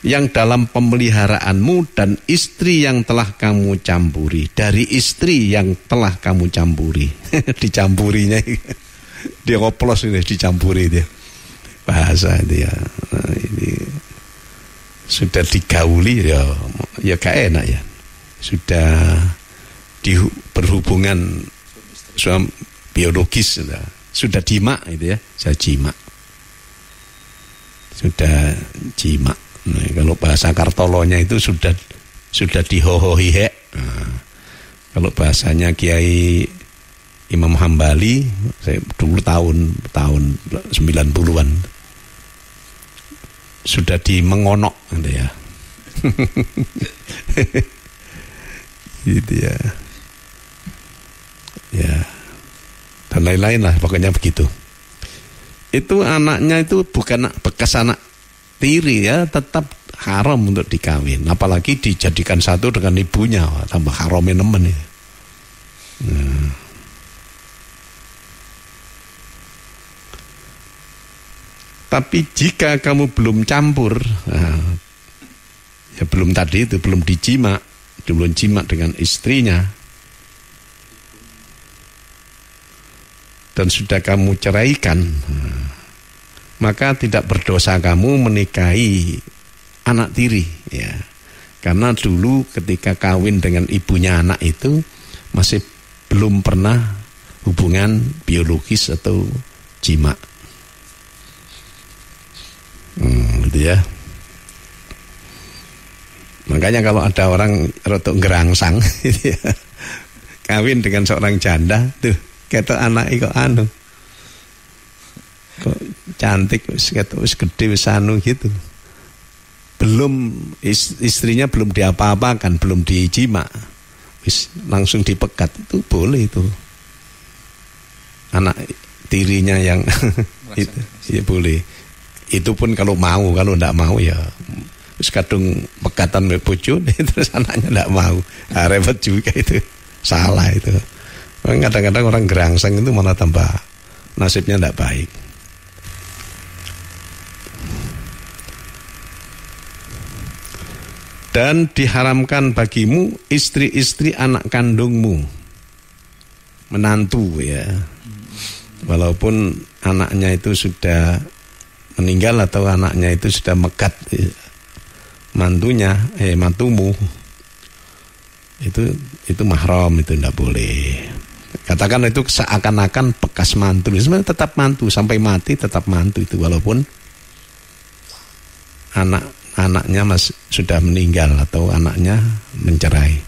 Yang dalam pemeliharaanmu dan istri yang telah kamu campuri. Dari istri yang telah kamu campuri. Dicampurinya dia oplos ini, dicampuri dia. Bahasa itu ya. Nah, ini sudah digauli ya gak enak ya. Sudah berhubungan suami biologis sudah jima itu ya, saya jima, sudah jima. Nah, kalau bahasa Kartolonya itu sudah dihohohihe. Nah, kalau bahasanya Kiai Imam Hambali, saya dulu tahun 90-an sudah dimengonok gitu ya. Gitu ya. Ya, dan lain-lain lah, pokoknya begitu. Itu anaknya itu bukan bekas anak tiri ya, tetap haram untuk dikawin. Apalagi dijadikan satu dengan ibunya, tambah haramnya nemen ya. Nah. Tapi jika kamu belum campur, nah, ya belum tadi itu, belum dijima, belum jima dengan istrinya, dan sudah kamu ceraikan, maka tidak berdosa kamu menikahi anak tiri ya. Karena dulu ketika kawin dengan ibunya anak itu masih belum pernah hubungan biologis atau jima. Gitu ya. Makanya kalau ada orang rotok ngerangsang gitu ya, kawin dengan seorang janda tuh, kata anak kok anu, kok cantik, wis gede, wis anu gitu. Belum istrinya belum diapa-apakan, belum dijima, wis langsung dipegat, itu boleh itu. Anak tirinya yang itu ya boleh. Itu pun kalau mau, kalau enggak mau ya wis kadung pegatan mbek bojo terus anaknya enggak mau. Nah, repot juga itu. Salah itu. Kadang-kadang orang gerangsang itu malah tambah nasibnya tidak baik. Dan diharamkan bagimu istri-istri anak kandungmu, menantu ya, walaupun anaknya itu sudah meninggal atau anaknya itu sudah megat, mantumu itu mahram, itu tidak boleh. Katakan itu seakan-akan bekas mantu, sebenarnya tetap mantu sampai mati, tetap mantu itu walaupun anaknya sudah meninggal atau anaknya mencerai.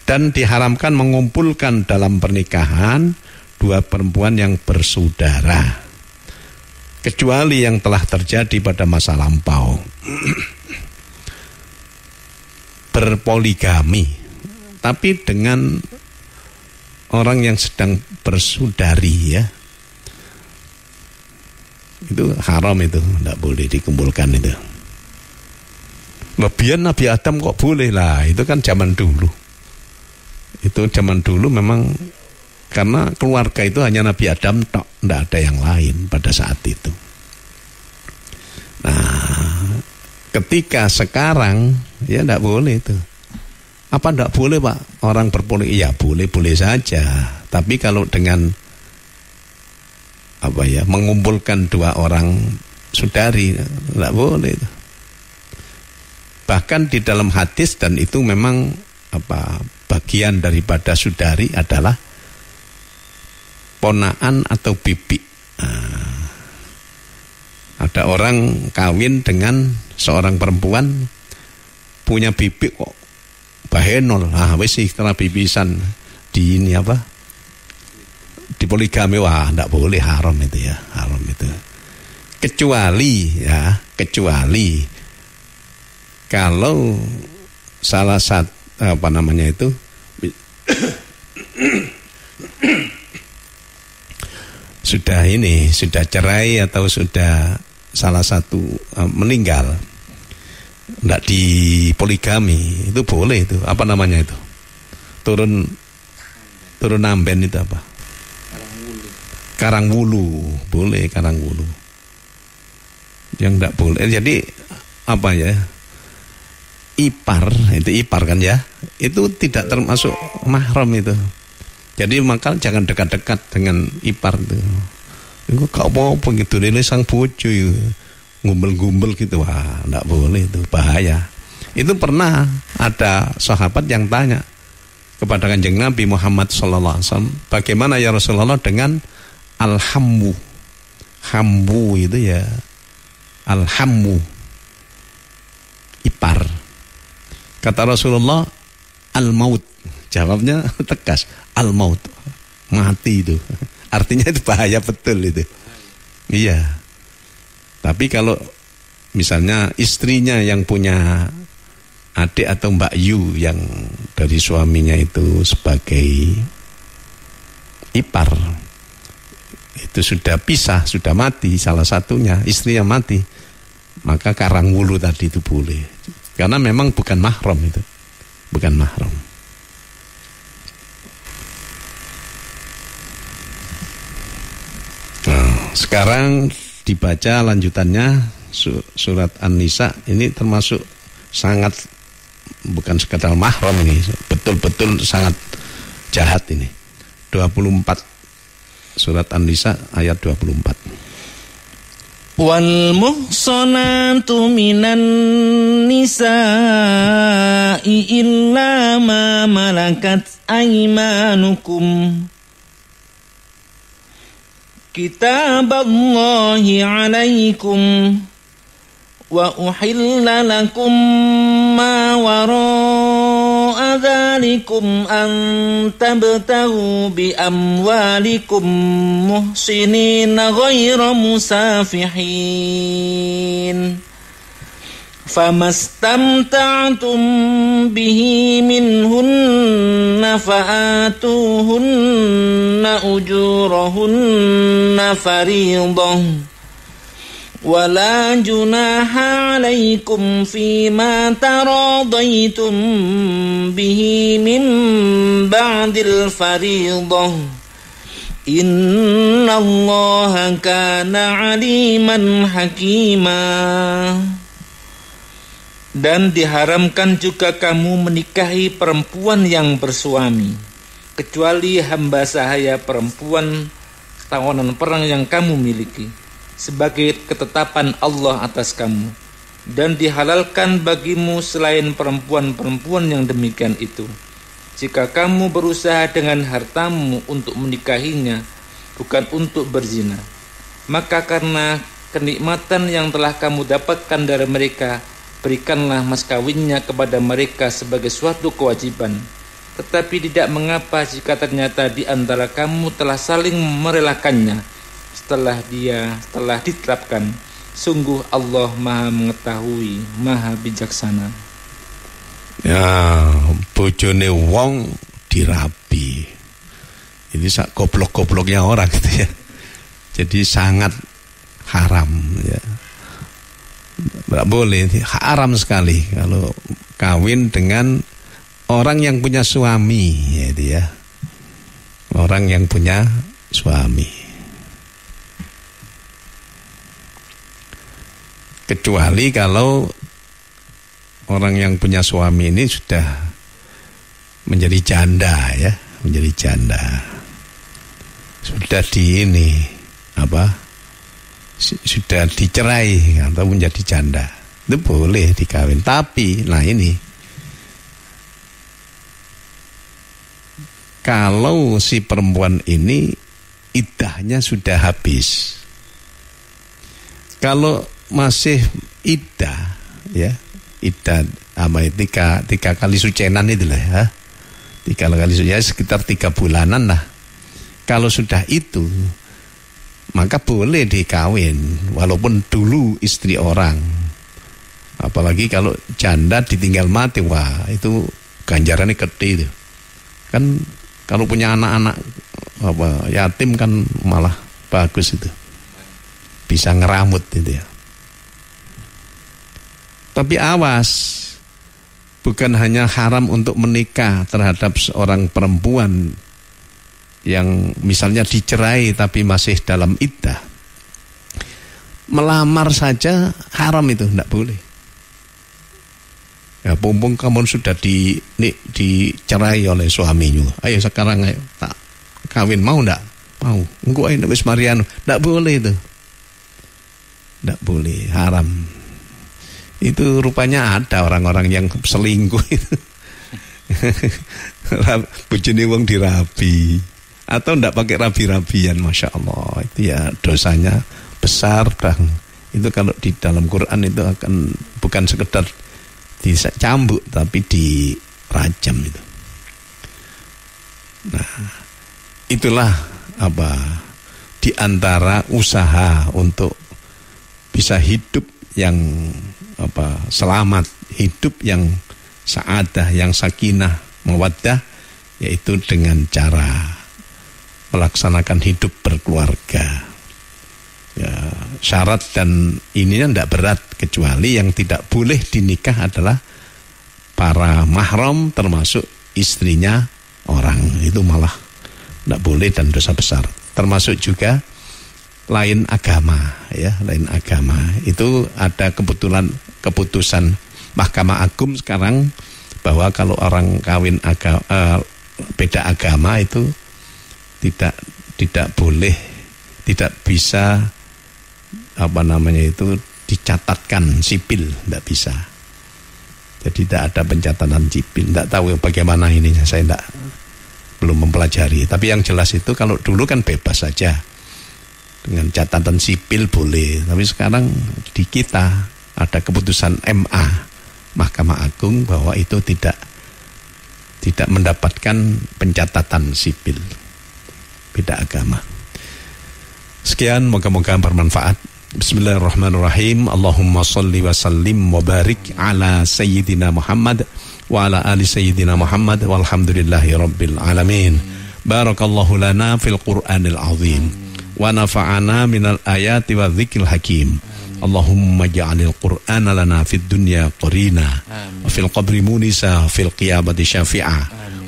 Dan diharamkan mengumpulkan dalam pernikahan dua perempuan yang bersaudara, kecuali yang telah terjadi pada masa lampau. Berpoligami, tapi dengan orang yang sedang bersaudari ya, itu haram, itu tidak boleh dikumpulkan itu. Lebihan Nabi Adam kok boleh lah, itu kan zaman dulu. Itu zaman dulu memang karena keluarga itu hanya Nabi Adam tok, tidak ada yang lain pada saat itu. Nah, ketika sekarang ya tidak boleh itu. Apa tidak boleh Pak orang berpoligami? Ya boleh saja. Tapi kalau dengan mengumpulkan dua orang saudari tidak boleh itu. Bahkan di dalam hadis, dan itu memang bagian daripada saudari adalah ponaan atau bibi. Ada orang kawin dengan seorang perempuan punya bibi kok bahenol, wis setelah bibisan di poligami, wah tidak boleh, haram itu ya, haram itu. Kecuali kalau salah satu sudah cerai atau sudah salah satu meninggal, tidak di poligami, itu boleh itu. Apa namanya itu? Turun amben itu apa? Karangwulu, boleh karangwulu. Yang tidak boleh. Jadi ipar kan ya, itu tidak termasuk mahram itu. Jadi maka jangan dekat-dekat dengan ipar itu. Itu kau apa gitu, ini sang bojo ngumpul-ngumpul gitu, wah tidak boleh, itu bahaya. Itu pernah ada sahabat yang tanya kepada Kanjeng Nabi Muhammad SAW, bagaimana ya Rasulullah dengan alhammu? Hambu itu ya, alhammu ipar. Kata Rasulullah, al-maut. Jawabnya tegas, al-maut, mati itu. Artinya itu bahaya betul itu. Iya. Tapi kalau misalnya istrinya yang punya adik atau Mbak Yu yang dari suaminya itu sebagai ipar, itu sudah pisah, sudah mati salah satunya, istrinya mati, maka karangwulu tadi itu boleh. Karena memang bukan mahram itu. Bukan mahram. Nah, sekarang dibaca lanjutannya surat An-Nisa. Ini termasuk sangat, bukan sekadar mahram ini, betul-betul sangat jahat ini. 24 surat An-Nisa ayat 24. Wal muhsanatu minan nisa'i illa ma malakat aymanukum kitaballahi alaikum wa uhilla lakum ma wara'a dzalikum an tabtaghu bi amwalikum muhsinina ghayra musafihin famastamta'tum bihi minhunna fa'atuhunna ujurahunna fariidah ولا جناح عليكم فيما تراضيتم به من بعد الفريضة Innallaha kana aliman hakima. Dan diharamkan juga kamu menikahi perempuan yang bersuami, kecuali hamba sahaya perempuan tawanan perang yang kamu miliki, sebagai ketetapan Allah atas kamu. Dan dihalalkan bagimu selain perempuan-perempuan yang demikian itu, jika kamu berusaha dengan hartamu untuk menikahinya, bukan untuk berzina. Maka karena kenikmatan yang telah kamu dapatkan dari mereka, berikanlah mas kawinnya kepada mereka sebagai suatu kewajiban. Tetapi tidak mengapa jika ternyata di antara kamu telah saling merelakannya setelah ditetapkan. Sungguh Allah Maha mengetahui, Maha bijaksana. Ya, bojone wong dirabi. Ini sak goblok-gobloknya orang gitu ya. Jadi sangat haram ya. Tidak boleh, haram sekali kalau kawin dengan orang yang punya suami, ya, orang yang punya suami. Kecuali kalau orang yang punya suami ini sudah menjadi janda, ya, menjadi janda, sudah sudah dicerai atau menjadi janda, itu boleh dikawin. Tapi ini kalau si perempuan ini iddahnya sudah habis. Kalau masih iddah, ya, iddah tiga kali sucenan itulah ya, 3 kali sucenan sekitar 3 bulanan lah. Kalau sudah itu, maka boleh dikawin walaupun dulu istri orang. Apalagi kalau janda ditinggal mati, wah itu ganjarannya gede itu. Kan kalau punya anak-anak yatim kan malah bagus itu, bisa ngeramut itu ya. Tapi awas, bukan hanya haram untuk menikah terhadap seorang perempuan yang misalnya dicerai tapi masih dalam iddah. Melamar saja haram itu, tidak boleh. Ya, mumpung kamu sudah dicerai oleh suaminya, ayo sekarang ayo tak kawin, mau enggak? Mau. Engko ayo wis mariano, enggak boleh itu. Enggak boleh, haram. Itu rupanya ada orang-orang yang selingkuh itu. Bojone wong dirabi atau enggak pakai rabi-rabian, Masya Allah, itu ya dosanya besar. Dan itu kalau di dalam Quran itu akan bukan sekedar dicambuk tapi dirajam itu. Nah, itulah di antara usaha untuk bisa hidup yang selamat, hidup yang sa'adah, yang sakinah, mawaddah, yaitu dengan cara melaksanakan hidup berkeluarga. Ya, syarat dan ininya tidak berat, kecuali yang tidak boleh dinikah adalah para mahram termasuk istrinya orang, itu malah tidak boleh dan dosa besar. Termasuk juga lain agama, ya, lain agama. Itu ada keputusan Mahkamah Agung sekarang bahwa kalau orang kawin beda agama itu tidak boleh, tidak bisa dicatatkan sipil, tidak bisa. Jadi tidak ada pencatatan sipil. Tidak tahu bagaimana ininya, saya belum mempelajari. Tapi yang jelas itu kalau dulu kan bebas saja, dengan catatan sipil boleh. Tapi sekarang di kita ada keputusan MA, Mahkamah Agung, bahwa itu tidak mendapatkan pencatatan sipil, beda agama. Sekian, moga-moga bermanfaat. Bismillahirrahmanirrahim. Allahumma salli wa sallim wa barik ala Sayyidina Muhammad wa ala ali Sayyidina Muhammad walhamdulillahi rabbil alamin. Barakallahu lana fil Qur'anil azim wa nafa'ana minal ayati wa dzikril hakim. Allahumma ja'alil Qur'ana lana fid dunya qarina wa fil qabri munisa fil qiyamati syafi'a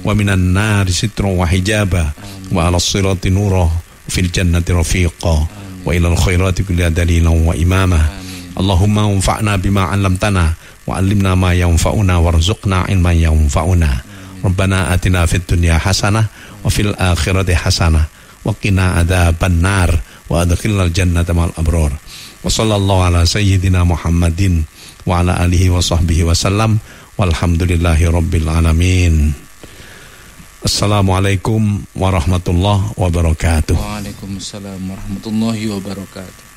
wa minan nari sitra wa hijaba wa ala sirati nura fil jannati rafiqa wa ilal khairati kulli dalilan wa imama. Allahumma anfa'na bima 'allamtana wa 'allimna ma yanfa'una warzuqna ilman yanfa'una. Rabbana atina fid dunya hasanah wa fil akhirati hasanah wa qina adzabannar wa adkhilnal jannata ma'al abrar. Wa sallallahu ala sayyidina Muhammadin wa ala alihi wa sahbihi wa sallam walhamdulillahi rabbil alamin. Assalamualaikum warahmatullahi wabarakatuh. Waalaikumsalam warahmatullahi wabarakatuh.